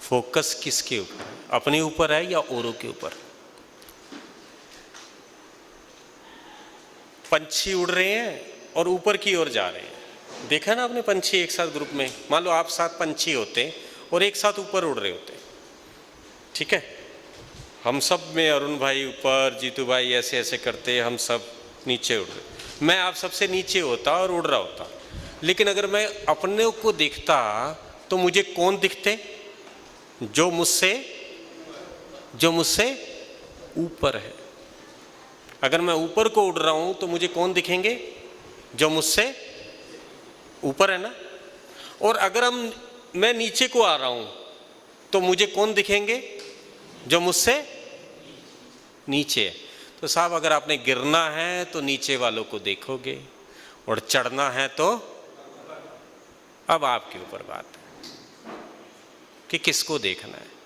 Focus किसके ऊपर है? अपने ऊपर है या औरों के ऊपर? पंछी उड़ रहे हैं और ऊपर की ओर जा रहे हैं। देखा ना आपने पंछी एक साथ ग्रुप में, मान लो आप 7 पंछी होते और एक साथ ऊपर उड़ रहे होते, ठीक है, हम सब में अरुण भाई ऊपर, जीतू भाई ऐसे ऐसे करते, हम सब नीचे उड़ रहे, मैं आप सबसे नीचे होता और उड़ रहा होता। लेकिन अगर मैं अपने को देखता तो मुझे कौन दिखते? जो मुझसे ऊपर है। अगर मैं ऊपर को उड़ रहा हूं तो मुझे कौन दिखेंगे? जो मुझसे ऊपर है ना। और अगर मैं नीचे को आ रहा हूं तो मुझे कौन दिखेंगे? जो मुझसे नीचे है। तो साहब अगर आपने गिरना है तो नीचे वालों को देखोगे और चढ़ना है तो अब आपके ऊपर बात है कि किसको देखना है।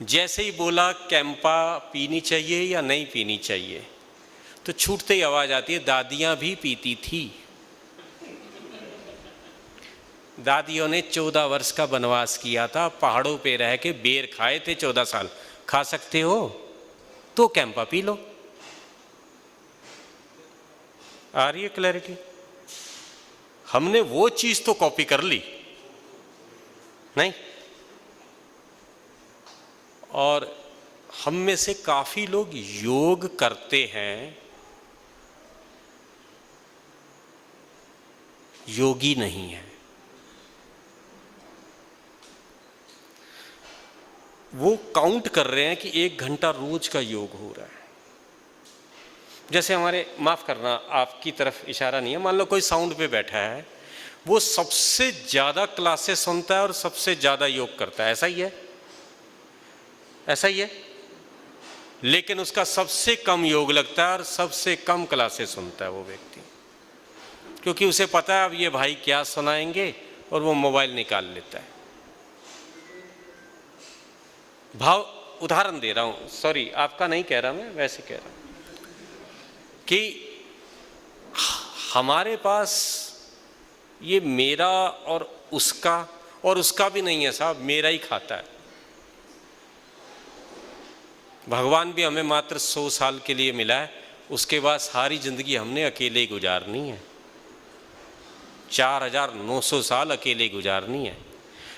जैसे ही बोला कैंपा पीनी चाहिए या नहीं पीनी चाहिए, तो छूटते ही आवाज आती है, दादियां भी पीती थी। दादियों ने 14 वर्ष का वनवास किया था, पहाड़ों पे रह के बेर खाए थे 14 साल। खा सकते हो तो कैंपा पी लो। आ रही है क्लैरिटी? हमने वो चीज तो कॉपी कर ली नहीं। और हम में से काफी लोग योग करते हैं, योगी नहीं है। वो काउंट कर रहे हैं कि 1 घंटा रोज का योग हो रहा है। जैसे हमारे, माफ करना आपकी तरफ इशारा नहीं है, मान लो कोई साउंड पे बैठा है, वो सबसे ज्यादा क्लासेस सुनता है और सबसे ज्यादा योग करता है, ऐसा ही है? ऐसा ही है। लेकिन उसका सबसे कम योग लगता है और सबसे कम क्लासेस सुनता है वो व्यक्ति, क्योंकि उसे पता है अब ये भाई क्या सुनाएंगे, और वो मोबाइल निकाल लेता है। भाव उदाहरण दे रहा हूं, सॉरी आपका नहीं कह रहा, मैं वैसे कह रहा हूं कि हमारे पास ये मेरा और उसका भी नहीं है साहब, मेरा ही खाता है। भगवान भी हमें मात्र 100 साल के लिए मिला है, उसके बाद सारी जिंदगी हमने अकेले ही गुजारनी है। 4900 साल अकेले गुजारनी है।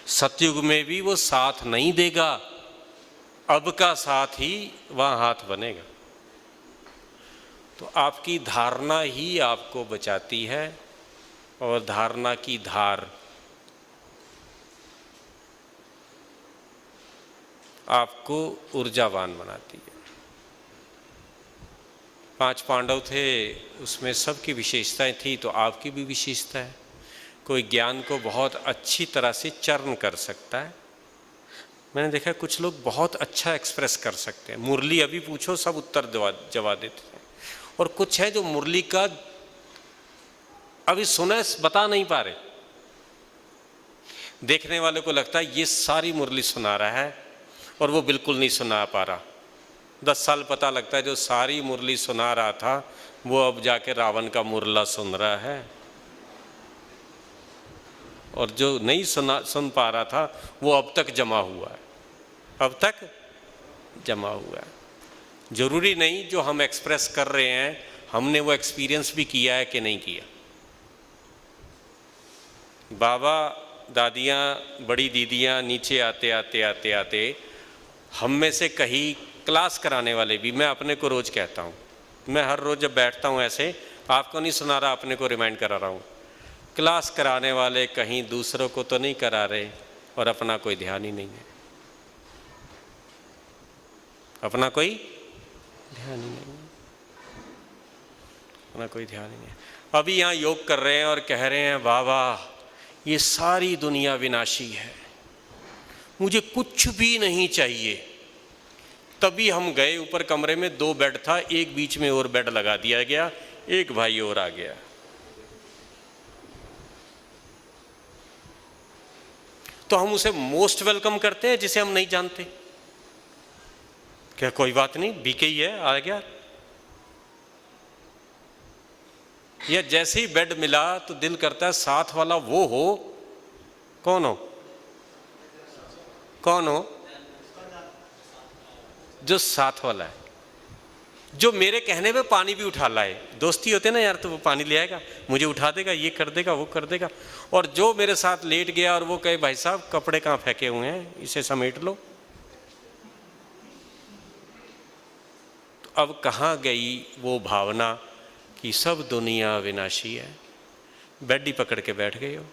सतयुग में भी वो साथ नहीं देगा, अब का साथ ही वहां हाथ बनेगा। तो आपकी धारणा ही आपको बचाती है, और धारणा की धार आपको ऊर्जावान बनाती है। 5 पांडव थे, उसमें सबकी विशेषताएं थी, तो आपकी भी विशेषता है। कोई ज्ञान को बहुत अच्छी तरह से चरण कर सकता है। मैंने देखा कुछ लोग बहुत अच्छा एक्सप्रेस कर सकते हैं, मुरली अभी पूछो सब उत्तर जवाब देते हैं। और कुछ है जो मुरली का अभी सुना बता नहीं पा रहे, देखने वाले को लगता है ये सारी मुरली सुना रहा है और वो बिल्कुल नहीं सुना पा रहा। 10 साल पता लगता है जो सारी मुरली सुना रहा था वो अब जाके रावण का मुरला सुन रहा है, और जो नहीं सुन पा रहा था वो अब तक जमा हुआ है, अब तक जमा हुआ है। जरूरी नहीं जो हम एक्सप्रेस कर रहे हैं हमने वो एक्सपीरियंस भी किया है कि नहीं किया। बाबा दादियाँ बड़ी दीदियाँ नीचे आते आते आते आते हम में से कहीं क्लास कराने वाले भी, मैं अपने को रोज़ कहता हूँ, मैं हर रोज़ जब बैठता हूँ ऐसे, आपको नहीं सुना रहा, अपने को रिमाइंड करा रहा हूँ, क्लास कराने वाले कहीं दूसरों को तो नहीं करा रहे और अपना कोई ध्यान ही नहीं है, अपना कोई ध्यान ही नहीं है, अपना कोई ध्यान ही नहीं है। अभी यहाँ योग कर रहे हैं और कह रहे हैं बाबा ये सारी दुनिया विनाशी है, मुझे कुछ भी नहीं चाहिए। तभी हम गए ऊपर कमरे में, 2 बेड था, एक बीच में और बेड लगा दिया गया, एक भाई और आ गया। तो हम उसे मोस्ट वेलकम करते हैं जिसे हम नहीं जानते, क्या कोई बात नहीं, बीके ही है, आ गया। या जैसे ही बेड मिला तो दिल करता है साथ वाला वो हो, कौन हो, कौन हो? जो साथ वाला है, जो मेरे कहने पे पानी भी उठा लाए। दोस्ती होते ना यार, तो वो पानी ले आएगा, मुझे उठा देगा, ये कर देगा, वो कर देगा। और जो मेरे साथ लेट गया और वो कहे भाई साहब कपड़े कहाँ फेंके हुए हैं, इसे समेट लो, तो अब कहाँ गई वो भावना कि सब दुनिया विनाशी है। बेड ही पकड़ के बैठ गए हो।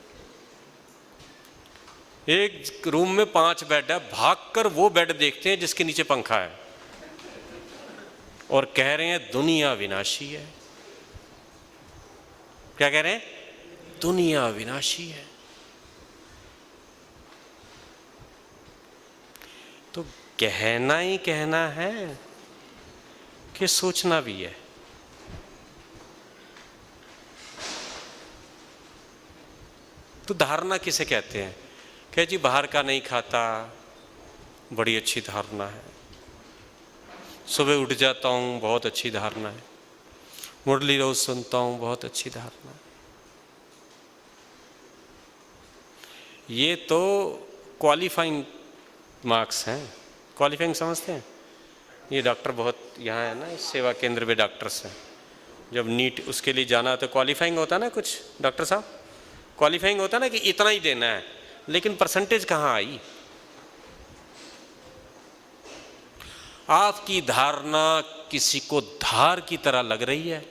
एक रूम में 5 बेड है, भागकर वो बेड देखते हैं जिसके नीचे पंखा है और कह रहे हैं दुनिया विनाशी है। क्या कह रहे हैं? दुनिया विनाशी है। तो कहना ही कहना है कि सोचना भी है। तो धारणा किसे कहते हैं? कह जी बाहर का नहीं खाता, बड़ी अच्छी धारणा है। सुबह उठ जाता हूँ, बहुत अच्छी धारणा है। मुरली रोज सुनता हूँ, बहुत अच्छी धारणा है। ये तो क्वालिफाइंग मार्क्स हैं। क्वालिफाइंग समझते हैं? ये डॉक्टर बहुत यहाँ है ना, इस सेवा केंद्र में डॉक्टर्स हैं। जब नीट उसके लिए जाना तो क्वालिफाइंग होता ना, कुछ डॉक्टर साहब क्वालिफाइंग होता ना कि इतना ही देना है, लेकिन परसेंटेज कहाँ आई? आपकी धारणा किसी को धार की तरह लग रही है,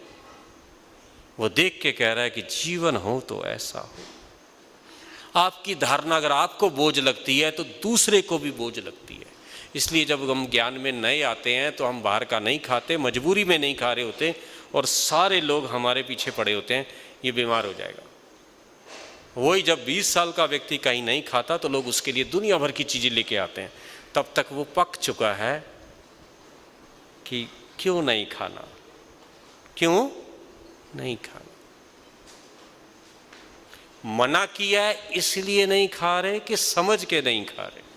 वो देख के कह रहा है कि जीवन हो तो ऐसा हो। आपकी धारणा अगर आपको बोझ लगती है तो दूसरे को भी बोझ लगती है। इसलिए जब हम ज्ञान में नए आते हैं तो हम बाहर का नहीं खाते, मजबूरी में नहीं खा रहे होते, और सारे लोग हमारे पीछे पड़े होते हैं, ये बीमार हो जाएगा। वही जब 20 साल का व्यक्ति कहीं नहीं खाता तो लोग उसके लिए दुनिया भर की चीज़ें लेके आते हैं। तब तक वो पक चुका है कि क्यों नहीं खाना, क्यों नहीं खाना। मना किया है इसलिए नहीं खा रहे कि समझ के नहीं खा रहे।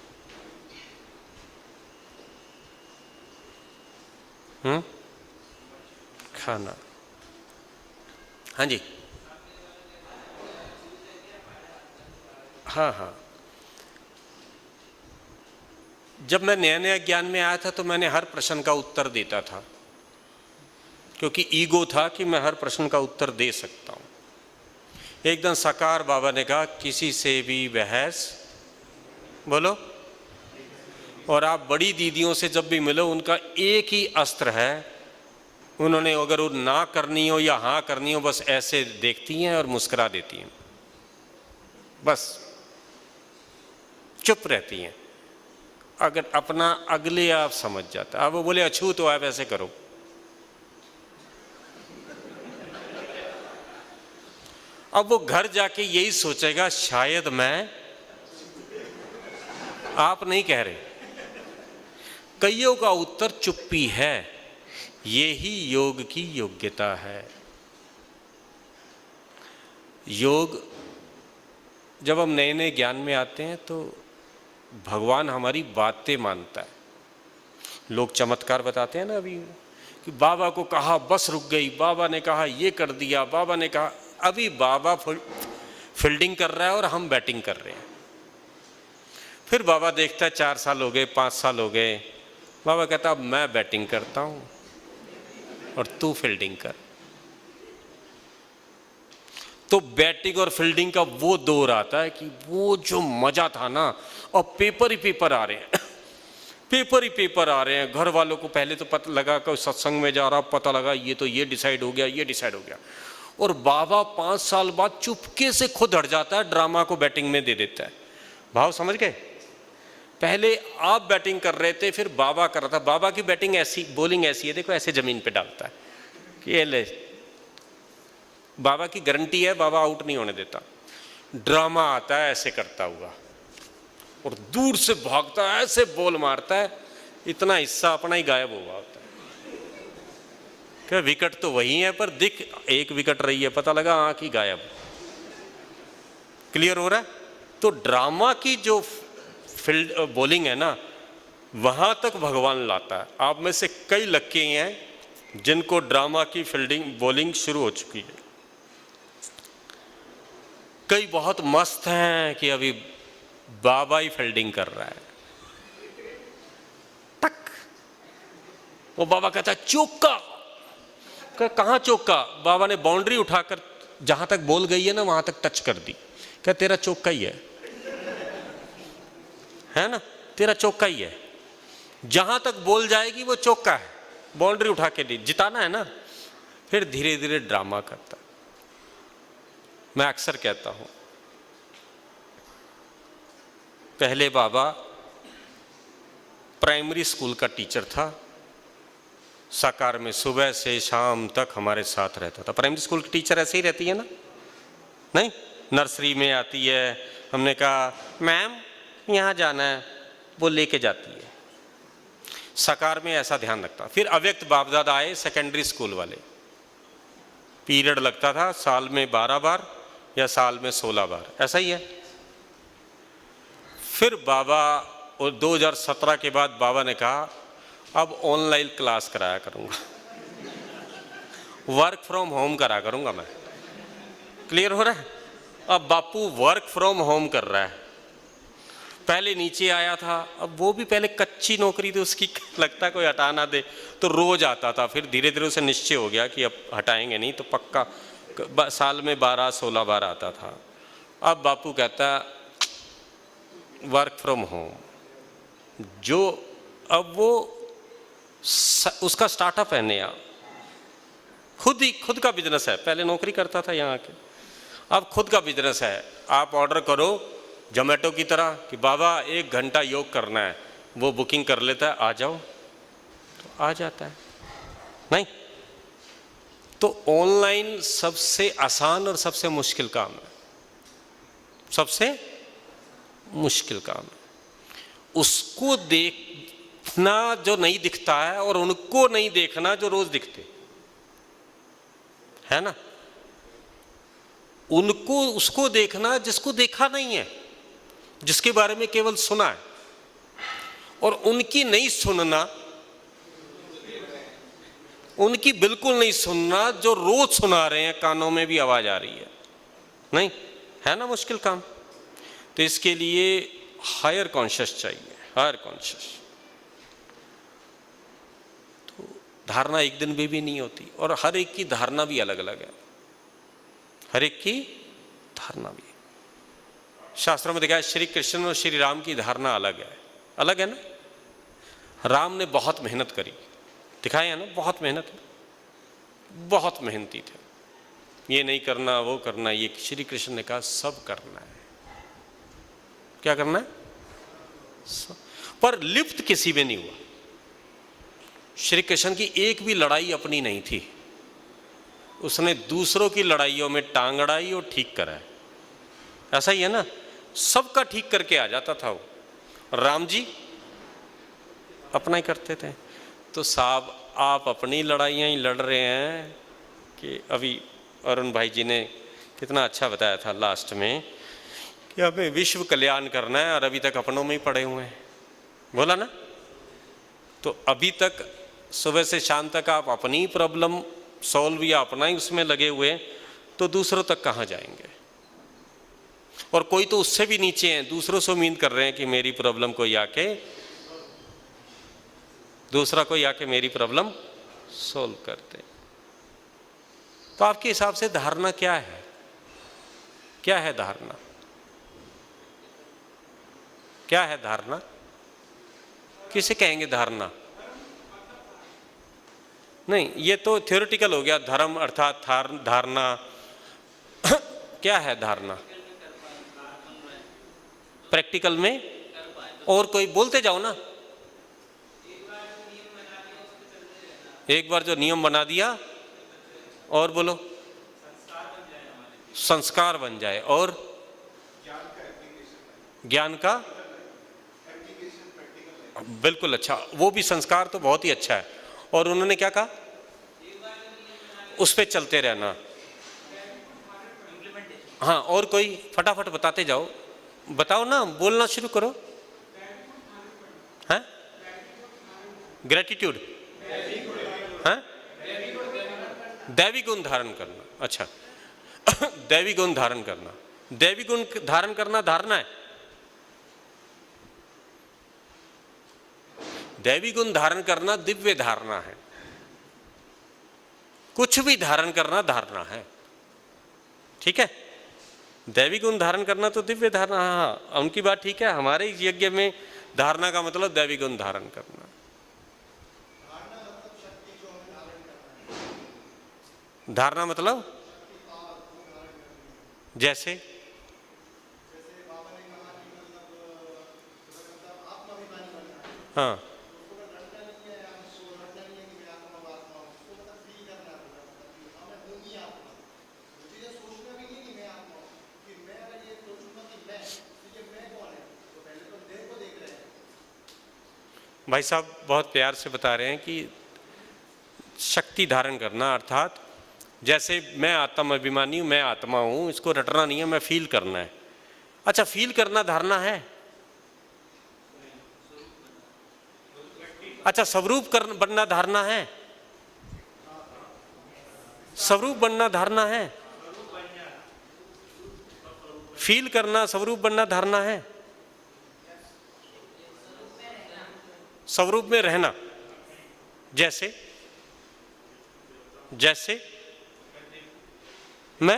खाना। हाँ जी, हाँ हाँ। जब मैं नया नया ज्ञान में आया था तो मैंने हर प्रश्न का उत्तर देता था, क्योंकि ईगो था कि मैं हर प्रश्न का उत्तर दे सकता हूँ। एक दिन साकार बाबा ने कहा किसी से भी बहस बोलो, और आप बड़ी दीदियों से जब भी मिलो उनका एक ही अस्त्र है, उन्होंने अगर वो ना करनी हो या हाँ करनी हो बस ऐसे देखती हैं और मुस्कुरा देती हैं, बस चुप रहती हैं। अगर अपना अगले आप समझ जाता, अब वो बोले अछूत तो आप ऐसे करो, अब वो घर जाके यही सोचेगा शायद मैं, आप नहीं कह रहे। कईयों का उत्तर चुप्पी है। ये ही योग की योग्यता है। योग जब हम नए नए ज्ञान में आते हैं तो भगवान हमारी बातें मानता है। लोग चमत्कार बताते हैं ना अभी कि बाबा को कहा बस रुक गई, बाबा ने कहा ये कर दिया, बाबा ने कहा। अभी बाबा फील्डिंग कर रहा है और हम बैटिंग कर रहे हैं। फिर बाबा देखता है 4 साल हो गए, 5 साल हो गए, बाबा कहता अब मैं बैटिंग करता हूं और तू फील्डिंग कर। तो बैटिंग और फील्डिंग का वो दौर आता है कि वो जो मजा था ना, और पेपर ही पेपर आ रहे हैं पेपर ही पेपर आ रहे हैं। घर वालों को पहले तो पता लगा कि सत्संग में जा रहा, पता लगा ये तो ये डिसाइड हो गया, ये डिसाइड हो गया। और बाबा 5 साल बाद चुपके से खुद हट जाता है, ड्रामा को बैटिंग में दे देता है। भाव समझ गए? पहले आप बैटिंग कर रहे थे, फिर बाबा कर रहा था। बाबा की बैटिंग ऐसी, बॉलिंग ऐसी है, देखो ऐसे जमीन पे डालता है कि ये ले, बाबा की गारंटी है, बाबा आउट नहीं होने देता। ड्रामा आता है ऐसे करता हुआ और दूर से भागता है, ऐसे बॉल मारता है, इतना हिस्सा अपना ही गायब हुआ होता है। क्या विकेट तो वही है पर दिख एक विकेट रही है, पता लगा आंख ही गायब। क्लियर हो रहा है? तो ड्रामा की जो फील्ड बॉलिंग है ना, वहां तक भगवान लाता है। आप में से कई लक्के हैं जिनको ड्रामा की फील्डिंग बॉलिंग शुरू हो चुकी है। कई बहुत मस्त हैं कि अभी बाबा ही फील्डिंग कर रहा है। वो बाबा कहता है चौका। कहाँ चौका? बाबा ने बाउंड्री उठाकर जहां तक बोल गई है ना वहां तक टच कर दी। क्या तेरा चौका ही है ना, तेरा चौका ही है, जहां तक बोल जाएगी वो चौका है, बाउंड्री उठा के दी, जिताना है ना। फिर धीरे धीरे ड्रामा करता। मैं अक्सर कहता हूं, पहले बाबा प्राइमरी स्कूल का टीचर था, साकार में सुबह से शाम तक हमारे साथ रहता था। प्राइमरी स्कूल की टीचर ऐसे ही रहती है ना, नहीं? नर्सरी में आती है, हमने कहा मैम यहाँ जाना है, वो लेके जाती है। साकार में ऐसा ध्यान रखता। फिर अव्यक्त बापदादा आए, सेकेंडरी स्कूल वाले, पीरियड लगता था साल में 12 बार या साल में 16 बार, ऐसा ही है। फिर बाबा, और 2017 के बाद बाबा ने कहा अब ऑनलाइन क्लास कराया करूंगा, वर्क फ्रॉम होम करा करूंगा मैं। क्लियर हो रहा है? अब बापू वर्क फ्रॉम होम कर रहा है। पहले नीचे आया था, अब वो भी पहले कच्ची नौकरी थी उसकी, लगता कोई हटा ना दे, तो रोज आता था। फिर धीरे धीरे उसे निश्चय हो गया कि अब हटाएंगे नहीं तो पक्का साल में 12-16 बार आता था। अब बापू कहता वर्क फ्रॉम होम, जो अब वो उसका स्टार्टअप है नया, खुद का बिजनेस है। पहले नौकरी करता था यहाँ के, अब खुद का बिजनेस है। आप ऑर्डर करो जोमेटो की तरह कि बाबा 1 घंटा योग करना है, वो बुकिंग कर लेता है, आ जाओ, तो आ जाता है। नहीं तो ऑनलाइन सबसे आसान और सबसे मुश्किल काम है, सबसे मुश्किल काम है। उसको देखना जो नहीं दिखता है, और उनको नहीं देखना जो रोज दिखते है ना। उनको, उसको देखना जिसको देखा नहीं है, जिसके बारे में केवल सुना है, और उनकी नहीं सुनना, उनकी बिल्कुल नहीं सुनना जो रोज सुना रहे हैं, कानों में भी आवाज आ रही है। नहीं है ना मुश्किल काम। तो इसके लिए हायर कॉन्शियस चाहिए, हायर कॉन्शियस। तो धारणा एक दिन में भी नहीं होती, और हर एक की धारणा भी अलग अलग है, हर एक की धारणा भी। शास्त्रों में देखा है श्री कृष्ण और श्री राम की धारणा अलग है ना। राम ने बहुत मेहनत करी, दिखाया है ना, बहुत मेहनत, बहुत मेहनती थे, ये नहीं करना वो करना, ये श्री कृष्ण ने कहा सब करना है। क्या करना है? सब। पर लिप्त किसी में नहीं हुआ। श्री कृष्ण की एक भी लड़ाई अपनी नहीं थी, उसने दूसरों की लड़ाइयों में टांग अड़ाई और ठीक करा है। ऐसा ही है ना, सबका ठीक करके आ जाता था वो। राम जी अपना ही करते थे। तो साहब आप अपनी लड़ाइयाँ ही लड़ रहे हैं कि अभी अरुण भाई जी ने कितना अच्छा बताया था लास्ट में कि हमें विश्व कल्याण करना है, और अभी तक अपनों में ही पड़े हुए हैं, बोला ना। तो अभी तक सुबह से शाम तक आप अपनी ही प्रॉब्लम सॉल्व या अपना ही उसमें लगे हुए, तो दूसरों तक कहाँ जाएंगे। और कोई तो उससे भी नीचे हैं, दूसरों से उम्मीद कर रहे हैं कि मेरी प्रॉब्लम कोई आके, दूसरा कोई आके मेरी प्रॉब्लम सॉल्व कर दे। तो आपके हिसाब से धारणा क्या है? क्या है धारणा? क्या है धारणा? किसे कहेंगे धारणा? नहीं, ये तो थ्योरेटिकल हो गया। धर्म अर्थात धारणा। क्या है धारणा? प्रैक्टिकल में और कोई बोलते जाओ ना। एक बार जो नियम बना दिया, और बोलो, संस्कार बन जाए, और ज्ञान का बिल्कुल अच्छा, वो भी संस्कार तो बहुत ही अच्छा है। और उन्होंने क्या कहा? उस पे चलते रहना। हाँ, और कोई फटाफट बताते जाओ, बताओ ना, बोलना शुरू करो। हैं? ग्रेटिट्यूड, हैं? दैवी गुण धारण करना। अच्छा, दैवी गुण धारण करना, दैवी गुण धारण करना धारणा है। दैवी गुण धारण करना दिव्य धारणा है। कुछ भी धारण करना धारणा है, ठीक है। दैवी गुण धारण करना तो दिव्य धारणा, हाँ उनकी बात ठीक है। हमारे यज्ञ में धारणा का मतलब दैवी गुण धारण करना। धारणा मतलब जैसे हाँ, भाई साहब बहुत प्यार से बता रहे हैं कि शक्ति धारण करना अर्थात जैसे मैं आत्म अभिमानी हूं, मैं आत्मा हूं, इसको रटना नहीं है, मैं फील करना है। अच्छा, फील करना धारणा है? अच्छा, स्वरूप बनना धारणा है? स्वरूप बनना धारणा है? फील करना, स्वरूप बनना धारणा है? स्वरूप में रहना जैसे जैसे मैं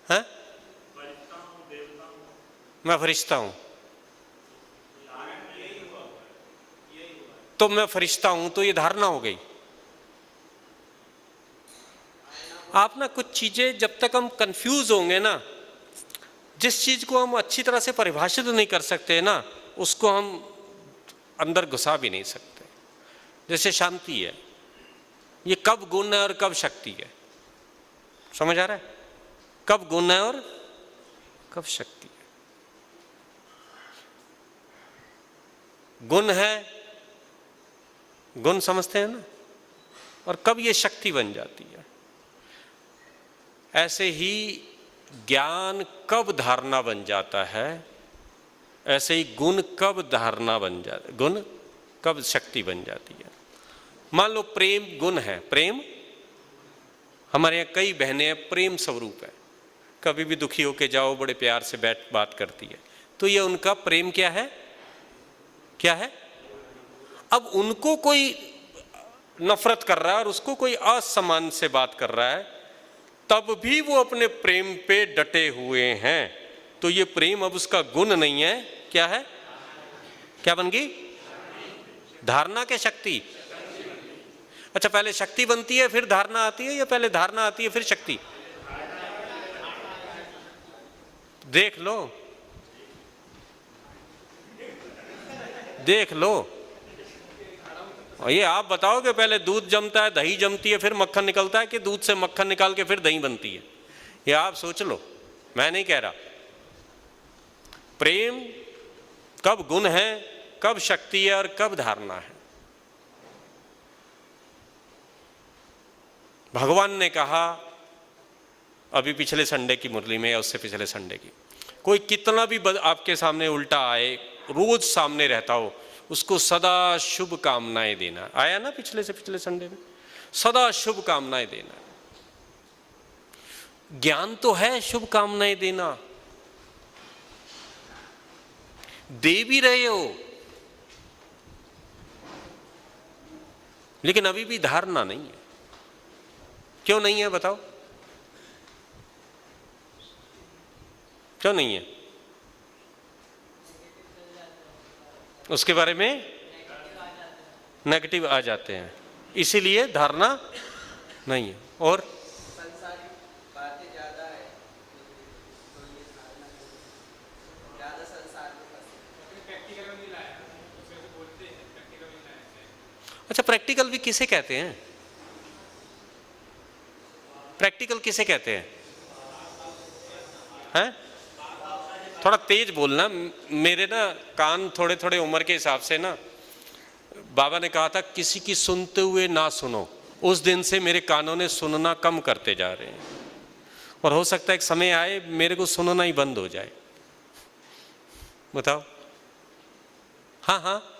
है, मैं फरिश्ता हूं, तो मैं फरिश्ता हूं तो ये धारणा हो गई। आप ना कुछ चीजें जब तक हम कंफ्यूज होंगे ना, जिस चीज को हम अच्छी तरह से परिभाषित नहीं कर सकते ना, उसको हम अंदर घुसा भी नहीं सकते। जैसे शांति है, ये कब गुण है और कब शक्ति है? समझ आ रहा है? कब गुण है और कब शक्ति है? गुण है, गुण समझते हैं ना, और कब ये शक्ति बन जाती है। ऐसे ही ज्ञान कब धारणा बन जाता है, ऐसे ही गुण कब धारणा बन जाता है, गुण कब शक्ति बन जाती है। मान लो प्रेम गुण है, प्रेम, हमारे यहाँ कई बहनें हैं, प्रेम स्वरूप है, कभी भी दुखी होके जाओ बड़े प्यार से बैठ बात करती है, तो ये उनका प्रेम क्या है, क्या है। अब उनको कोई नफरत कर रहा है और उसको कोई असम्मान से बात कर रहा है, तब भी वो अपने प्रेम पे डटे हुए हैं, तो ये प्रेम अब उसका गुण नहीं है, क्या है, क्या बन गई, धारणा के शक्ति। अच्छा, पहले शक्ति बनती है फिर धारणा आती है, या पहले धारणा आती है फिर शक्ति? देख लो, देख लो। और ये आप बताओगे पहले दूध जमता है, दही जमती है, फिर मक्खन निकलता है, कि दूध से मक्खन निकाल के फिर दही बनती है? ये आप सोच लो, मैं नहीं कह रहा। प्रेम कब गुण है, कब शक्ति है और कब धारणा है। भगवान ने कहा अभी पिछले संडे की मुरली में, या उससे पिछले संडे की, कोई कितना भी आपके सामने उल्टा आए, रोज सामने रहता हो, उसको सदा शुभ कामनाएं देना। आया ना पिछले से पिछले संडे में, सदा शुभ कामनाएं देना। ज्ञान तो है शुभ कामनाएं देना, दे भी रहे हो, लेकिन अभी भी धारणा नहीं है। क्यों नहीं है बताओ, क्यों नहीं है? उसके बारे में नेगेटिव आ जाते हैं, इसीलिए धारणा नहीं है। और अच्छा, प्रैक्टिकल भी किसे कहते हैं? प्रैक्टिकल किसे कहते हैं? हैं? थोड़ा तेज बोलना, मेरे ना कान थोड़े थोड़े उम्र के हिसाब से ना, बाबा ने कहा था किसी की सुनते हुए ना सुनो। उस दिन से मेरे कानों ने सुनना कम करते जा रहे हैं, और हो सकता है एक समय आए मेरे को सुनना ही बंद हो जाए। बताओ। हाँ हाँ,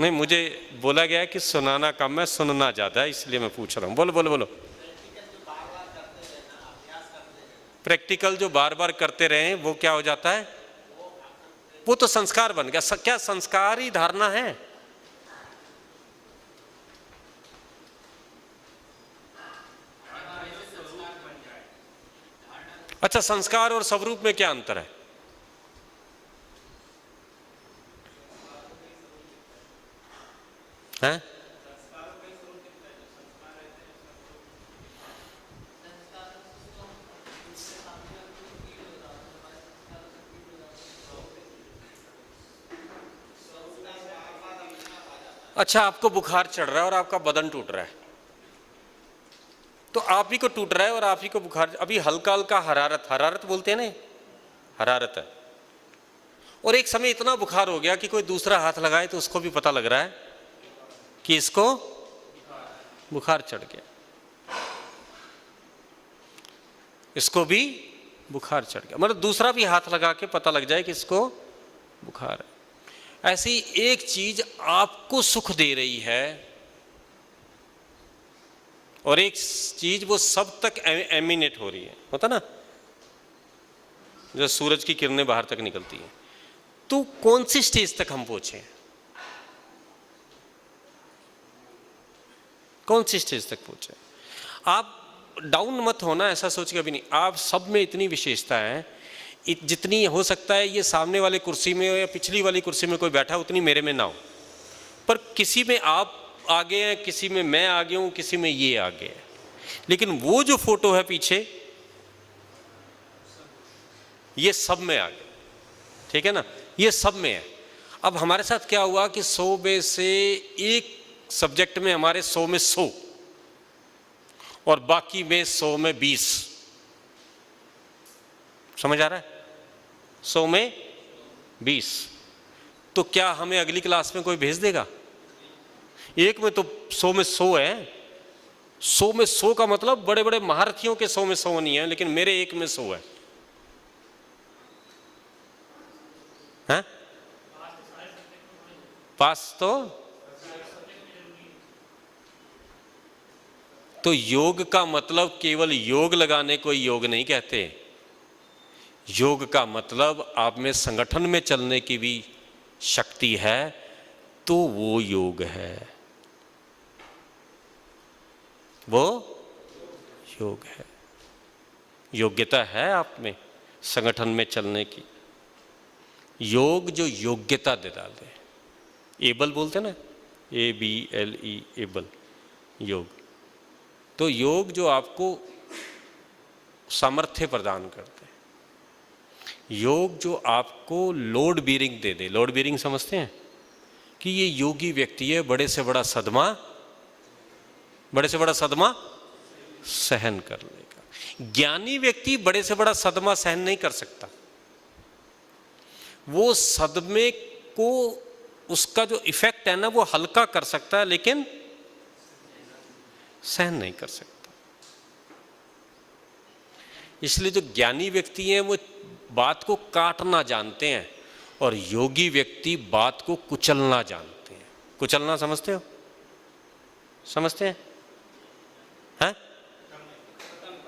नहीं, मुझे बोला गया है कि सुनाना कम है, सुनना ज्यादा है, इसलिए मैं पूछ रहा हूँ। बोलो बोलो बोलो। प्रैक्टिकल जो बार बार करते रहे वो क्या हो जाता है? वो तो संस्कार बन गया। क्या संस्कार ही धारणा है? अच्छा, संस्कार और स्वरूप में क्या अंतर है? हैं? अच्छा, आपको बुखार चढ़ रहा है और आपका बदन टूट रहा है, तो आप ही को टूट रहा है और आप ही को बुखार, अभी हल्का हल्का हरारत बोलते हैं ना, हरारत है, और एक समय इतना बुखार हो गया कि कोई दूसरा हाथ लगाए तो उसको भी पता लग रहा है कि इसको बुखार चढ़ गया, इसको भी बुखार चढ़ गया, मतलब दूसरा भी हाथ लगा के पता लग जाए कि इसको बुखार है। ऐसी एक चीज आपको सुख दे रही है और एक चीज वो सब तक एमिनेट हो रही है, होता ना, जो सूरज की किरणें बाहर तक निकलती है, तो कौन सी स्टेज तक हम पहुंचे? कौन सी स्टेज तक पहुंचे? आप डाउन मत होना, ऐसा सोच के अभी नहीं, आप सब में इतनी विशेषता है, जितनी हो सकता है ये सामने वाले कुर्सी में या पिछली वाली कुर्सी में कोई बैठा उतनी मेरे में ना हो, पर किसी में आप आगे हैं, किसी में मैं आगे हूं, किसी में ये आगे है, लेकिन वो जो फोटो है पीछे ये सब में आगे, ठीक है ना, ये सब में है। अब हमारे साथ क्या हुआ कि 100 में से एक सब्जेक्ट में हमारे 100 में 100 और बाकी में 100 में 20, समझ आ रहा है? 100 में 20, तो क्या हमें अगली क्लास में कोई भेज देगा? एक में तो 100 में 100 है, 100 में 100 का मतलब बड़े बड़े महारथियों के 100 में 100 नहीं है, लेकिन मेरे एक में 100 है, हैं? पास तो योग का मतलब केवल योग लगाने को योग नहीं कहते, योग का मतलब आप में संगठन में चलने की भी शक्ति है, तो वो योग है, वो योग है, योग्यता है आप में संगठन में चलने की। योग जो योग्यता दे डाले, एबल बोलते ना, ABLE, एबल, योग, तो योग जो आपको सामर्थ्य प्रदान करते हैं, योग जो आपको लोड बीरिंग दे दे। लोड बीरिंग समझते हैं कि ये योगी व्यक्ति है, बड़े से बड़ा सदमा सहन कर लेगा। ज्ञानी व्यक्ति बड़े से बड़ा सदमा सहन नहीं कर सकता, वो सदमे को, उसका जो इफेक्ट है ना वो हल्का कर सकता है, लेकिन सहन नहीं कर सकता। इसलिए जो ज्ञानी व्यक्ति हैं वो बात को काटना जानते हैं, और योगी व्यक्ति बात को कुचलना जानते हैं। कुचलना समझते हो? समझते हैं? हैं?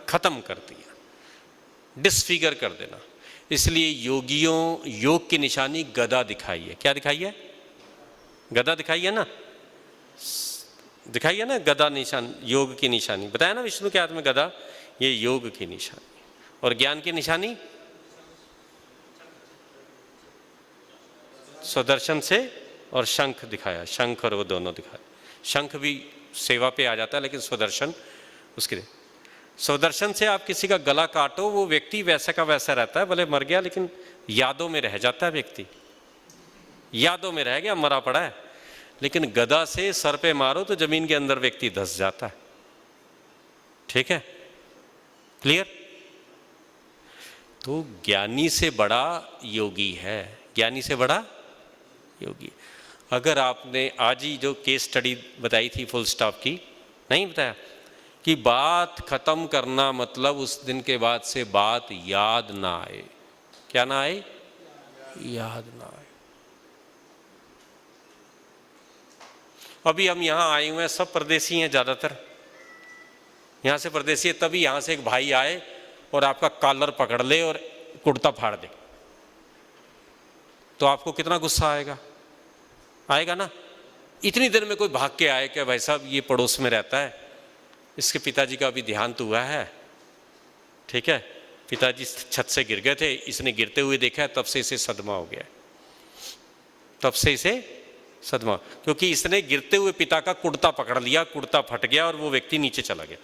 खत्म कर दिया, डिसफिगर कर देना। इसलिए योगियों, योग की निशानी गदा दिखाई है। क्या दिखाई है? गदा दिखाई है ना, दिखाई है ना, गदा निशान, योग की निशानी। बताया ना विष्णु के हाथ में गदा, ये योग की निशानी। और ज्ञान की निशानी सुदर्शन से, और शंख दिखाया, शंख और वो दोनों दिखाया। शंख भी सेवा पे आ जाता है, लेकिन सुदर्शन उसके, सुदर्शन से आप किसी का गला काटो, वो व्यक्ति वैसा का वैसा रहता है, भले मर गया लेकिन यादों में रह जाता है, व्यक्ति यादों में रह गया, मरा पड़ा है। लेकिन गदा से सर पे मारो तो जमीन के अंदर व्यक्ति धंस जाता है। ठीक है, क्लियर? तो ज्ञानी से बड़ा योगी है, ज्ञानी से बड़ा योगी। अगर आपने आज ही जो केस स्टडी बताई थी फुल स्टॉप की, नहीं बताया कि बात खत्म करना मतलब उस दिन के बाद से बात याद ना आए। क्या ना आए? याद ना आए। अभी हम यहाँ आए हुए हैं, सब परदेसी हैं ज़्यादातर, यहाँ से परदेसी है, तभी यहाँ से एक भाई आए और आपका कॉलर पकड़ ले और कुर्ता फाड़ दे, तो आपको कितना गुस्सा आएगा? आएगा ना। इतनी देर में कोई भाग के आए कि भाई साहब ये पड़ोस में रहता है, इसके पिताजी का अभी देहांत तो हुआ है, ठीक है, पिताजी छत से गिर गए थे, इसने गिरते हुए देखा है, तब से इसे सदमा हो गया, तब से इसे सदमा, क्योंकि इसने गिरते हुए पिता का कुर्ता पकड़ लिया, कुर्ता फट गया और वो व्यक्ति नीचे चला गया।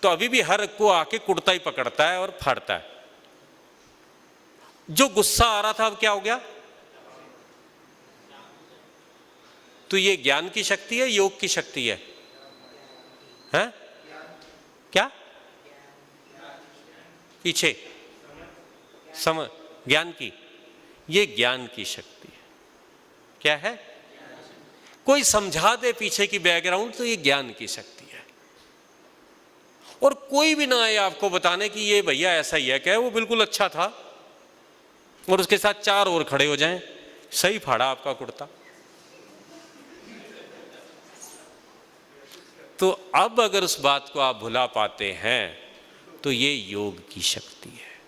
तो अभी भी हर को आके कुर्ता ही पकड़ता है और फाड़ता है। जो गुस्सा आ रहा था अब क्या हो गया? तो ये ज्ञान की शक्ति है, योग की शक्ति है? हैं? क्या पीछे समझ? ज्ञान की, ये ज्ञान की शक्ति है। क्या है? कोई समझा दे पीछे की बैकग्राउंड तो ये ज्ञान की शक्ति है। और कोई भी ना आए आपको बताने कि ये भैया ऐसा ही है, क्या वो बिल्कुल अच्छा था, और उसके साथ चार और खड़े हो जाएं, सही फाड़ा आपका कुर्ता। तो अब अगर उस बात को आप भुला पाते हैं तो ये योग की शक्ति है,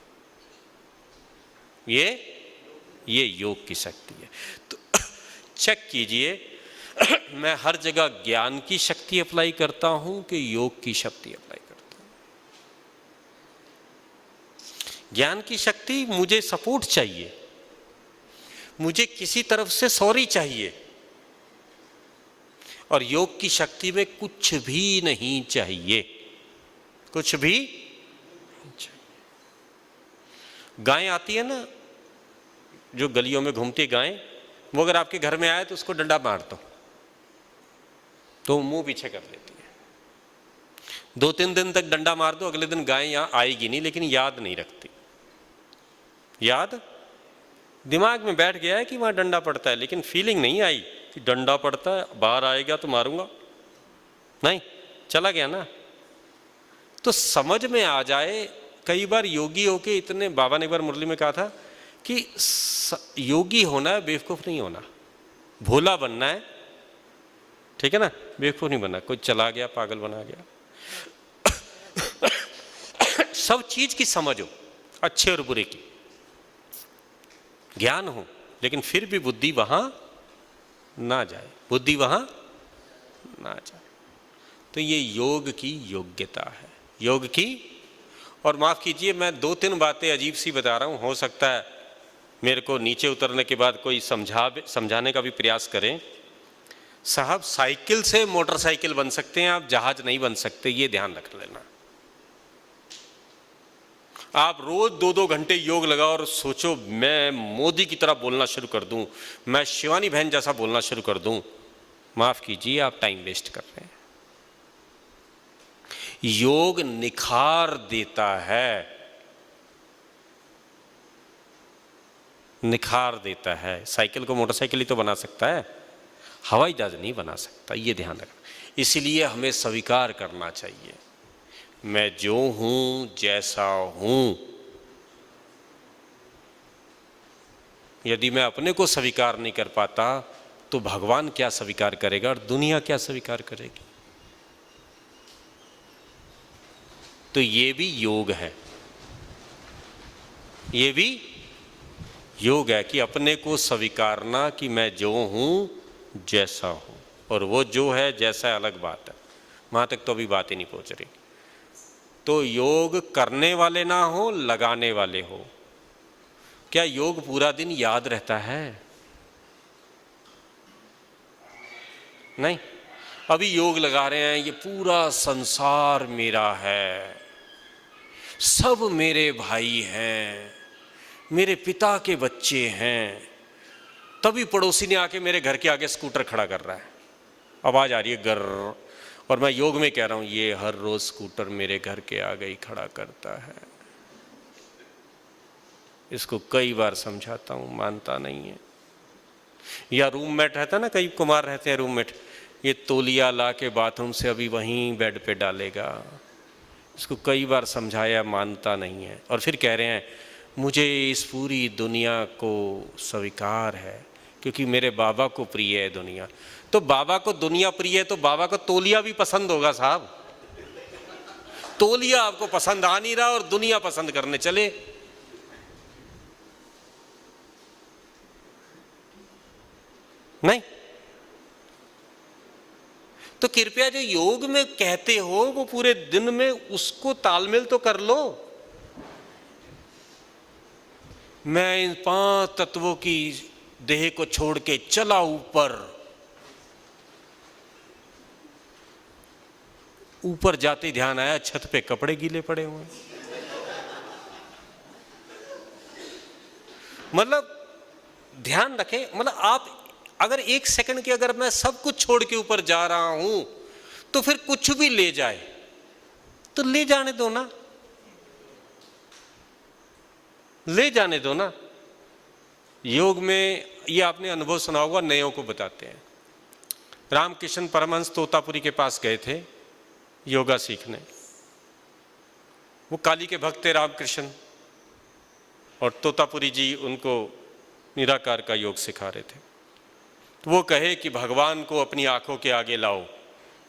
ये योग की शक्ति है। तो चेक कीजिए, मैं हर जगह ज्ञान की शक्ति अप्लाई करता हूं कि योग की शक्ति अप्लाई करता हूं? ज्ञान की शक्ति, मुझे सपोर्ट चाहिए, मुझे किसी तरफ से सॉरी चाहिए, और योग की शक्ति में कुछ भी नहीं चाहिए, कुछ भी नहीं चाहिए। गाय आती है ना, जो गलियों में घूमती गाय, वो अगर आपके घर में आए तो उसको डंडा मार दो तो मुंह पीछे कर लेती है। 2-3 दिन तक डंडा मार दो, अगले दिन गाय यहां आएगी नहीं, लेकिन याद नहीं रखती। याद दिमाग में बैठ गया है कि वहां डंडा पड़ता है, लेकिन फीलिंग नहीं आई कि डंडा पड़ता है, बाहर आएगा तो मारूंगा, नहीं, चला गया ना। तो समझ में आ जाए। कई बार योगी होके इतने, बाबा ने एक बार मुरली में कहा था कि योगी होना है, बेवकूफ नहीं होना, भोला बनना है, ठीक है ना, बेवकूफ नहीं बनना। कोई चला गया, पागल बना गया। सब चीज की समझ हो, अच्छे और बुरे की ज्ञान हो, लेकिन फिर भी बुद्धि वहां ना जाए, बुद्धि वहां ना जाए। तो ये योग की योग्यता है, योग की। और माफ कीजिए, मैं 2-3 बातें अजीब सी बता रहा हूं, हो सकता है मेरे को नीचे उतरने के बाद कोई समझाने का भी प्रयास करें। साहब, साइकिल से मोटरसाइकिल बन सकते हैं, आप जहाज नहीं बन सकते, ये ध्यान रख लेना। आप रोज 2-2 घंटे योग लगाओ और सोचो मैं मोदी की तरह बोलना शुरू कर दूं, मैं शिवानी बहन जैसा बोलना शुरू कर दूं, माफ कीजिए, आप टाइम वेस्ट कर रहे हैं। योग निखार देता है, निखार देता है। साइकिल को मोटरसाइकिल ही तो बना सकता है, हवाई जहाज नहीं बना सकता, ये ध्यान रखना। इसलिए हमें स्वीकार करना चाहिए, मैं जो हूं, जैसा हूं। यदि मैं अपने को स्वीकार नहीं कर पाता तो भगवान क्या स्वीकार करेगा और दुनिया क्या स्वीकार करेगी? तो ये भी योग है, ये भी योग है कि अपने को स्वीकारना कि मैं जो हूं, जैसा हूं। और वो जो है जैसा है अलग बात है, वहां तक तो अभी बात ही नहीं पहुंच रही। तो योग करने वाले ना हो, लगाने वाले हो। क्या योग पूरा दिन याद रहता है? नहीं। अभी योग लगा रहे हैं, ये पूरा संसार मेरा है, सब मेरे भाई हैं, मेरे पिता के बच्चे हैं। तभी पड़ोसी ने आके मेरे घर के आगे स्कूटर खड़ा कर रहा है, आवाज आ रही है गर, और मैं योग में कह रहा हूं ये हर रोज स्कूटर मेरे घर के आगे ही खड़ा करता है। इसको कई बार समझाता हूं, मानता नहीं है। या रूममेट रहता ना, कई कुमार रहते हैं रूममेट, ये तौलिया ला के बाथरूम से अभी वहीं बेड पे डालेगा। इसको कई बार समझाया, मानता नहीं है। और फिर कह रहे हैं मुझे इस पूरी दुनिया को स्वीकार है क्योंकि मेरे बाबा को प्रिय है दुनिया। तो बाबा को दुनिया प्रिय है तो बाबा को तौलिया भी पसंद होगा साहब। तौलिया आपको पसंद आ नहीं रहा और दुनिया पसंद करने चले। नहीं। तो कृपया जो योग में कहते हो वो पूरे दिन में उसको तालमेल तो कर लो। मैं इन 5 तत्वों की देह को छोड़ के चला ऊपर, ऊपर जाते ध्यान आया छत पे कपड़े गीले पड़े हुए। मतलब ध्यान रखें, मतलब आप अगर 1 सेकंड की अगर मैं सब कुछ छोड़ के ऊपर जा रहा हूं तो फिर कुछ भी ले जाए तो ले जाने दो ना, ले जाने दो ना। योग में ये आपने अनुभव सुना होगा, नयों को बताते हैं। रामकृष्ण परमहंस तोतापुरी के पास गए थे योगा सीखने। वो काली के भक्त थे रामकृष्ण, और तोतापुरी जी उनको निराकार का योग सिखा रहे थे। तो वो कहे कि भगवान को अपनी आंखों के आगे लाओ,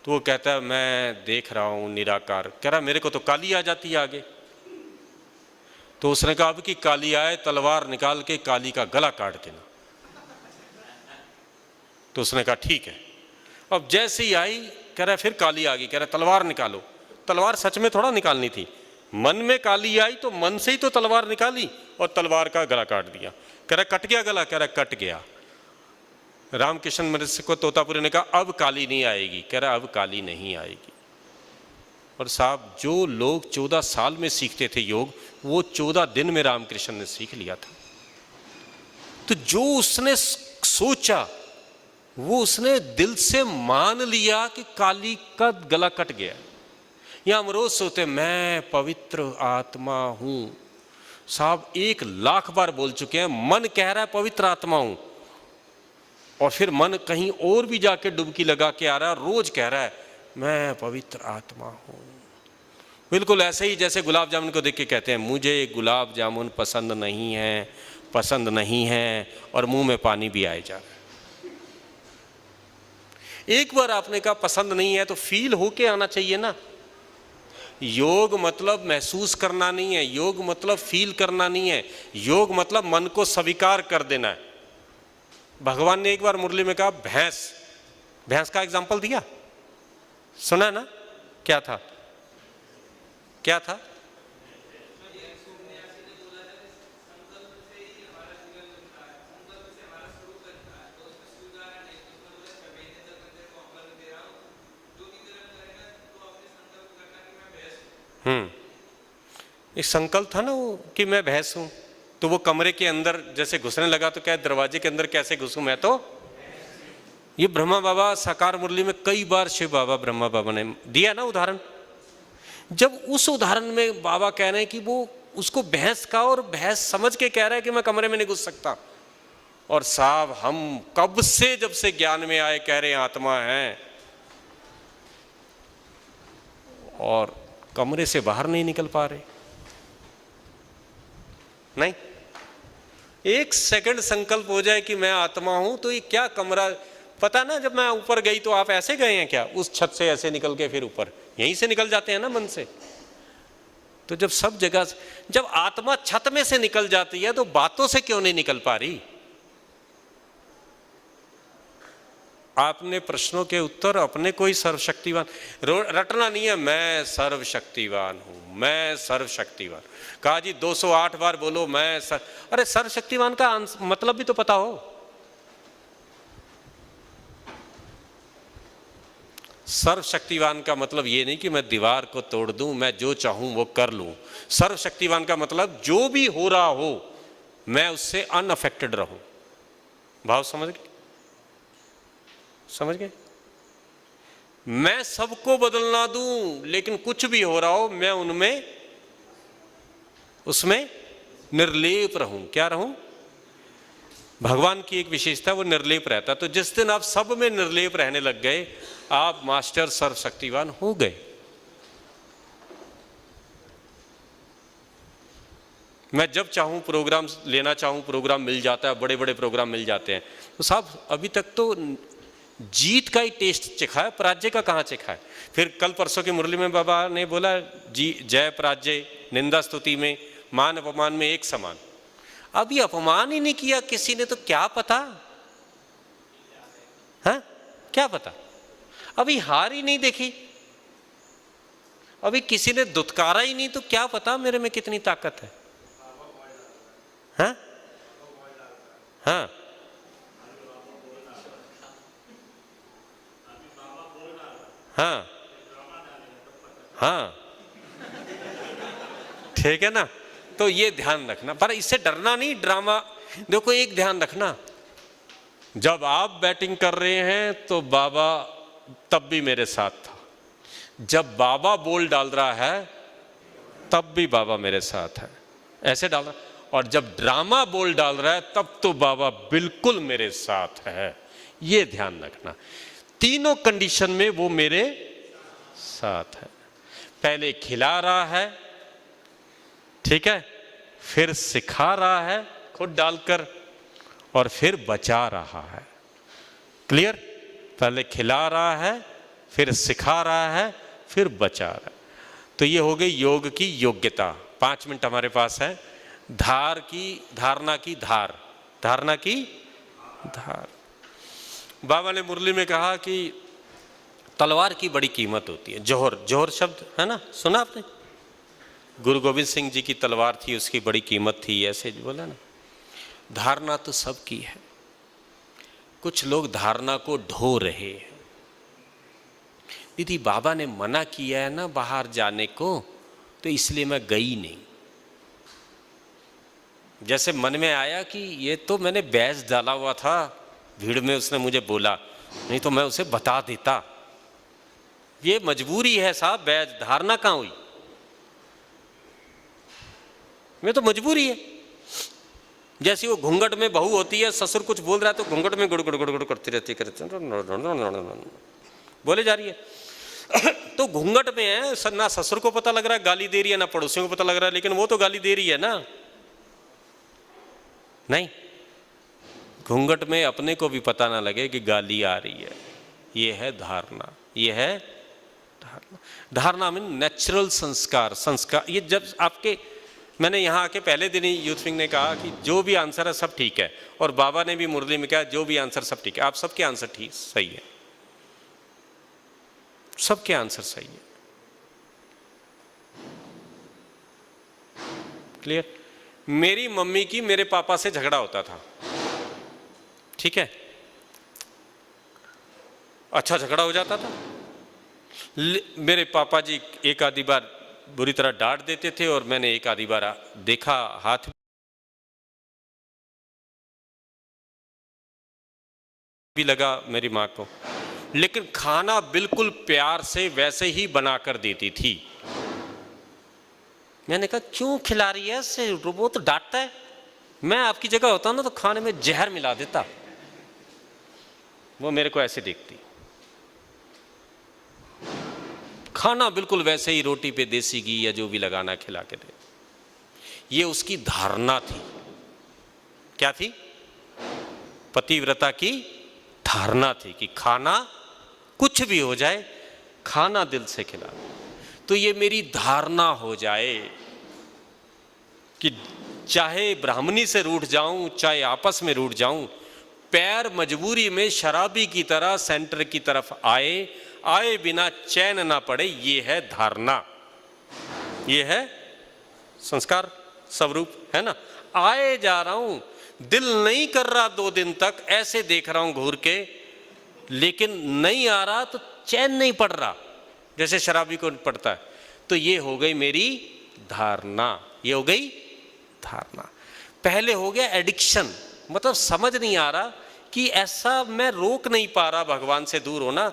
तो वो कहता है मैं देख रहा हूं निराकार। कह रहा मेरे को तो काली आ जाती है आगे। तो उसने कहा अब कि काली आए तलवार निकाल के काली का गला काट देना। तो उसने कहा ठीक है। अब जैसे ही आई, कह रहा फिर काली आ गई, कह रहा तलवार निकालो। तलवार सच में थोड़ा निकालनी थी, मन में काली आई तो मन से ही तो तलवार निकाली और तलवार का गला काट दिया। कह रहा कट गया गला, कह रहा कट गया। रामकृष्ण मनुष्य को तोतापुरी ने कहा अब काली नहीं आएगी, कह रहा अब काली नहीं आएगी। और साहब जो लोग 14 साल में सीखते थे योग, वो 14 दिन में रामकृष्ण ने सीख लिया था। तो जो उसने सोचा वो उसने दिल से मान लिया कि काली का गला कट गया। या हम रोज सोते मैं पवित्र आत्मा हूं, साहब 1,00,000 बार बोल चुके हैं मन कह रहा है पवित्र आत्मा हूं, और फिर मन कहीं और भी जाके डुबकी लगा के आ रहा है, रोज कह रहा है मैं पवित्र आत्मा हूं। बिल्कुल ऐसे ही जैसे गुलाब जामुन को देख के कहते हैं मुझे गुलाब जामुन पसंद नहीं है, पसंद नहीं है, और मुंह में पानी भी आए जा रहा है। एक बार आपने कहा पसंद नहीं है तो फील होके आना चाहिए ना। योग मतलब महसूस करना नहीं है, योग मतलब फील करना नहीं है, योग मतलब मन को स्वीकार कर देना है। भगवान ने एक बार मुरली में कहा भैंस, भैंस का एग्जाम्पल दिया, सुना ना? क्या था, क्या था? एक संकल्प था ना वो कि मैं भैंस हूं। तो वो कमरे के अंदर जैसे घुसने लगा तो क्या दरवाजे के अंदर कैसे घुसूं मैं? तो ये ब्रह्मा बाबा साकार मुरली में कई बार शिव बाबा ब्रह्मा बाबा ने दिया ना उदाहरण। जब उस उदाहरण में बाबा कह रहे हैं कि वो उसको भैंस का और भैंस समझ के कह रहा है कि मैं कमरे में नहीं घुस सकता, और साहब हम कब से जब से ज्ञान में आए कह रहे हैं आत्मा है, और कमरे से बाहर नहीं निकल पा रहे। नहीं, 1 सेकंड संकल्प हो जाए कि मैं आत्मा हूं तो ये क्या कमरा, पता ना जब मैं ऊपर गई तो आप ऐसे गए हैं क्या? उस छत से ऐसे निकल के फिर ऊपर यहीं से निकल जाते हैं ना मन से। तो जब सब जगह, जब आत्मा छत में से निकल जाती है तो बातों से क्यों नहीं निकल पा रही? आपने प्रश्नों के उत्तर अपने कोई सर्वशक्तिवान रटना नहीं है, मैं सर्वशक्तिवान हूं, मैं सर्वशक्तिवान। कहा जी 208 बार बोलो मैं अरे सर्वशक्तिवान का मतलब भी तो पता हो। सर्वशक्तिवान का मतलब ये नहीं कि मैं दीवार को तोड़ दूं, मैं जो चाहूं वो कर लूं। सर्वशक्तिवान का मतलब जो भी हो रहा हो मैं उससे अनअफेक्टेड रहूं। भाव समझ गए? समझ गए? मैं सबको बदलना दूं लेकिन कुछ भी हो रहा हो मैं उनमें उसमें निर्लेप रहूं। क्या रहूं? भगवान की एक विशेषता वो निर्लेप रहता। तो जिस दिन आप सब में निर्लेप रहने लग गए आप मास्टर सर्वशक्तिवान हो गए। मैं जब चाहूं प्रोग्राम लेना चाहूं प्रोग्राम मिल जाता है, बड़े बड़े प्रोग्राम मिल जाते हैं। तो साहब अभी तक तो जीत का ही टेस्ट चिखा है, पराजय का कहां चिखा है? फिर कल परसों की मुरली में बाबा ने बोला जी जय पराजय, निंदा स्तुति में, मान अपमान में एक समान। अभी अपमान ही नहीं किया किसी ने तो क्या पता? हाँ, क्या पता, अभी हार ही नहीं देखी, अभी किसी ने दुत्कारा ही नहीं, तो क्या पता मेरे में कितनी ताकत है। हाँ हाँ हाँ हाँ, ठीक है ना। तो ये ध्यान रखना, पर इससे डरना नहीं, ड्रामा। देखो एक ध्यान रखना, जब आप बैटिंग कर रहे हैं तो बाबा तब भी मेरे साथ था, जब बाबा बॉल डाल रहा है तब भी बाबा मेरे साथ है, ऐसे डाल रहा, और जब ड्रामा बॉल डाल रहा है तब तो बाबा बिल्कुल मेरे साथ है। ये ध्यान रखना, तीनों कंडीशन में वो मेरे साथ है। पहले खिला रहा है, ठीक है, फिर सिखा रहा है खुद डालकर, और फिर बचा रहा है। क्लियर? पहले खिला रहा है, फिर सिखा रहा है, फिर बचा रहा है। तो ये हो गई योग की योग्यता। 5 मिनट हमारे पास है। धार की, धारणा की धार, धारणा की धार। बाबा ने मुरली में कहा कि तलवार की बड़ी कीमत होती है। जोहर, जोहर शब्द है ना, सुना आपने? गुरु गोविंद सिंह जी की तलवार थी, उसकी बड़ी कीमत थी, ऐसे बोला ना। धारणा तो सबकी है, कुछ लोग धारणा को ढो रहे हैं। दीदी बाबा ने मना किया है ना बाहर जाने को, तो इसलिए मैं गई नहीं। जैसे मन में आया कि ये तो मैंने बैज डाला हुआ था, भीड़ में उसने मुझे बोला, नहीं तो मैं उसे बता देता। ये मजबूरी है साहब, बैज, धारणा कहाँ हुई? मैं तो मजबूरी है। जैसी वो घूंघट में बहू होती है, ससुर कुछ बोल रहा है तो घूंघट में गुड़ गुड़ गुड़ गुड़ करती रहती बोले जा रही है। तो घूंघट में है, ना ससुर को पता लग रहा है गाली दे रही है, ना पड़ोसियों को पता लग रहा है, लेकिन वो तो गाली दे रही है ना। नहीं, घूंघट में अपने को भी पता ना लगे कि गाली आ रही है। ये है धारणा, ये है धारणा। धारणा में नेचुरल संस्कार, संस्कार। ये जब आपके, मैंने यहाँ आके पहले दिन ही यूथ विंग ने कहा कि जो भी आंसर है सब ठीक है, और बाबा ने भी मुरली में कहा जो भी आंसर सब ठीक है। आप सबके आंसर ठीक सही है, सबके आंसर सही है। क्लियर? मेरी मम्मी की मेरे पापा से झगड़ा होता था, ठीक है, अच्छा झगड़ा हो जाता था। मेरे पापा जी एक आधी बार बुरी तरह डांट देते थे, और मैंने एक आधी बार देखा हाथ भी लगा मेरी माँ को, लेकिन खाना बिल्कुल प्यार से वैसे ही बनाकर देती थी। मैंने कहा क्यों खिला रही है ऐसे, वो तो डांटता है। मैं आपकी जगह होता ना तो खाने में जहर मिला देता। वो मेरे को ऐसे देखती, खाना बिल्कुल वैसे ही रोटी पे देसी घी या जो भी लगाना खिला के दे। ये उसकी धारणा थी। क्या थी? पतिव्रता की धारणा थी कि खाना कुछ भी हो जाए, खाना दिल से खिला। तो ये मेरी धारणा हो जाए कि चाहे ब्राह्मणी से रूठ जाऊं, चाहे आपस में रूठ जाऊं, पैर मजबूरी में शराबी की तरह सेंटर की तरफ आए, आए बिना चैन ना पड़े। ये है धारणा, ये है संस्कार स्वरूप, है ना। आए जा रहा हूं, दिल नहीं कर रहा 2 दिन तक, ऐसे देख रहा हूं घूर के, लेकिन नहीं आ रहा तो चैन नहीं पड़ रहा, जैसे शराबी को पड़ता है। तो ये हो गई मेरी धारणा, ये हो गई धारणा। पहले हो गया एडिक्शन, मतलब समझ नहीं आ रहा कि ऐसा मैं रोक नहीं पा रहा भगवान से दूर होना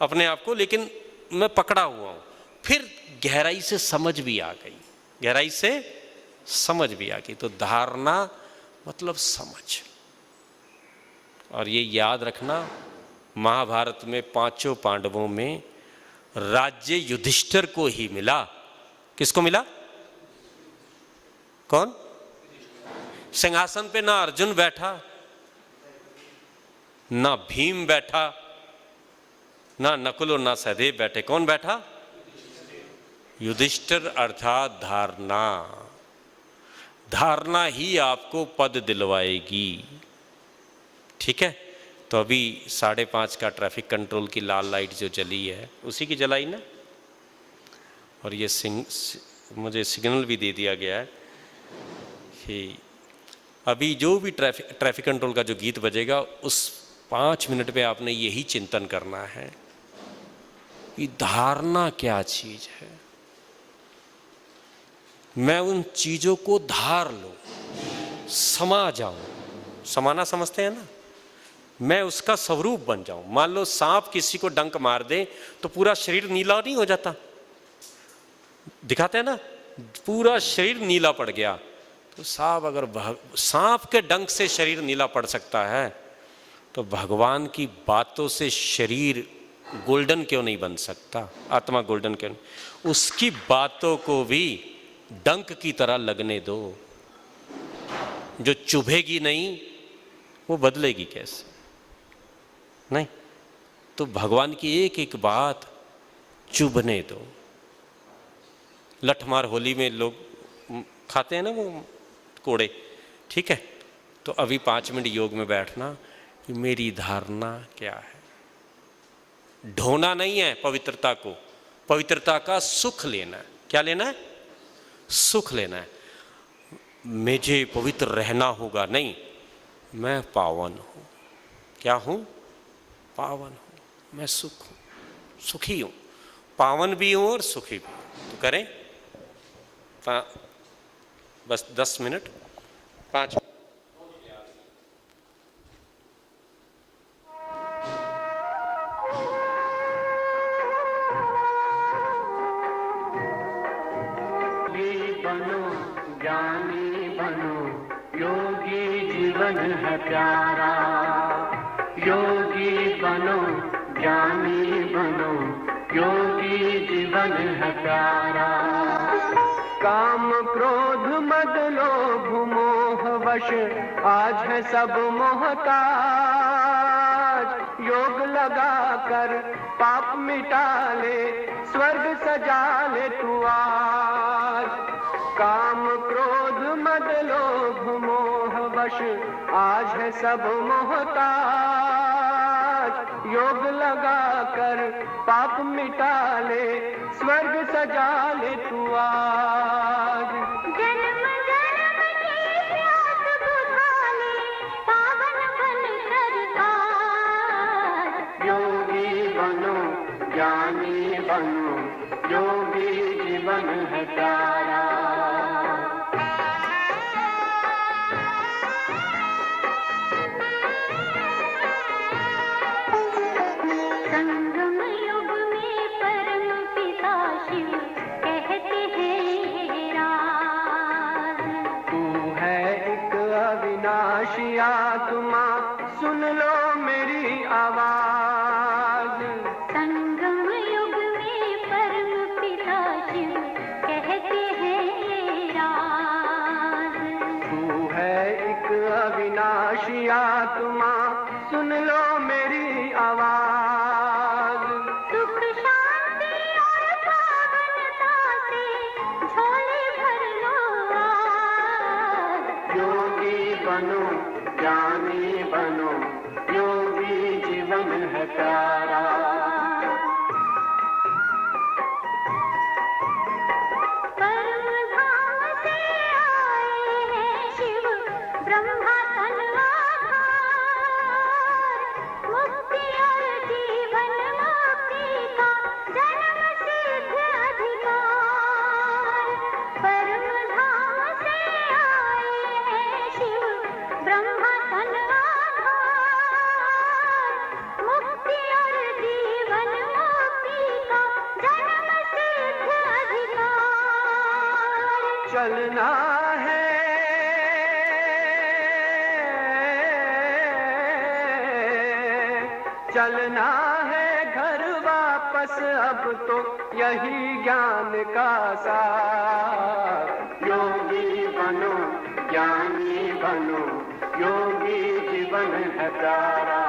अपने आप को, लेकिन मैं पकड़ा हुआ हूं। फिर गहराई से समझ भी आ गई, गहराई से समझ भी आ गई। तो धारणा मतलब समझ। और ये याद रखना, महाभारत में 5 पांडवों में राज्य युधिष्ठिर को ही मिला। किसको मिला? कौन? सिंहासन पे ना अर्जुन बैठा, ना भीम बैठा, ना नकुल और ना सहदेव बैठे। कौन बैठा? युधिष्ठिर, अर्थात धारणा। धारणा ही आपको पद दिलवाएगी, ठीक है। तो अभी 5:30 का ट्रैफिक कंट्रोल की लाल लाइट जो जली है उसी की जलाई ना, और ये मुझे सिग्नल भी दे दिया गया है कि अभी जो भी ट्रैफिक कंट्रोल का जो गीत बजेगा उस 5 मिनट पे आपने यही चिंतन करना है कि धारणा क्या चीज है, मैं उन चीजों को धार लूं, समा जाऊं। समाना समझते हैं ना, मैं उसका स्वरूप बन जाऊं। मान लो सांप किसी को डंक मार दे तो पूरा शरीर नीला नहीं हो जाता, दिखाते हैं ना, पूरा शरीर नीला पड़ गया। तो सांप के डंक से शरीर नीला पड़ सकता है, तो भगवान की बातों से शरीर गोल्डन क्यों नहीं बन सकता, आत्मा गोल्डन क्यों नहीं? उसकी बातों को भी डंक की तरह लगने दो, जो चुभेगी नहीं वो बदलेगी कैसे? नहीं, तो भगवान की एक एक बात चुभने दो। लठमार होली में लोग खाते हैं ना वो कोड़े, ठीक है, तो अभी 5 मिनट योग में बैठना कि मेरी धारणा क्या है। ढोना नहीं है पवित्रता को, पवित्रता का सुख लेना है। क्या लेना है? सुख लेना है। मुझे पवित्र रहना होगा, नहीं, मैं पावन हूं। क्या हूं? पावन हूं, मैं सुख हूं, सुखी हूं, पावन भी हूं और सुखी भी हूं। तो करें बस 10 मिनट, 5 बनो, ज्ञानी बनो, योगी जीवन है प्यारा। योगी बनो, ज्ञानी बनो, योगी जीवन है प्यारा। काम क्रोध मद लोभ मोह वश आज है सब मोहताज। योग लगा कर पाप मिटा ले, स्वर्ग सजा ले तू आज। काम क्रोध मद लोभ मोह वश आज है सब मोहताज। योग लगा कर पाप मिटा ले, स्वर्ग सजा ले तू आज। जन्म जन्म की प्यास बुझा ले, पावन बन कर आज। योगी बनो, ज्ञानी बनो, योगी जीवन है प्यारा। संगम युग में परम पिता शिव कहते हैं राज। तू है एक अविनाशी आत्मा, सुन लो मेरी आवाज। संगम युग में परम पिता शिव कहते हैं राज। तू है एक अविनाशी आत्मा, सुन लो मेरी आवाज। सुख शांति और पावनता से झोले भर लो आज। योगी बनो, ज्ञानी बनो, योगी जीवन है प्यारा। परम धाम से आए हैं शिव ब्रह्मा तन आधार। मुक्ति और जीवन मुक्ति का जन्म सिद्ध अधिकार। परम धाम से आए हैं शिव ब्रह्मा तन आधार। मुक्ति और जीवन मुक्ति का जन्म सिद्ध अधिकार। चलना है चलना है घर वापस, अब तो यही ज्ञान का सार। योगी बनो, ज्ञानी बनो, योगी जीवन है प्यारा।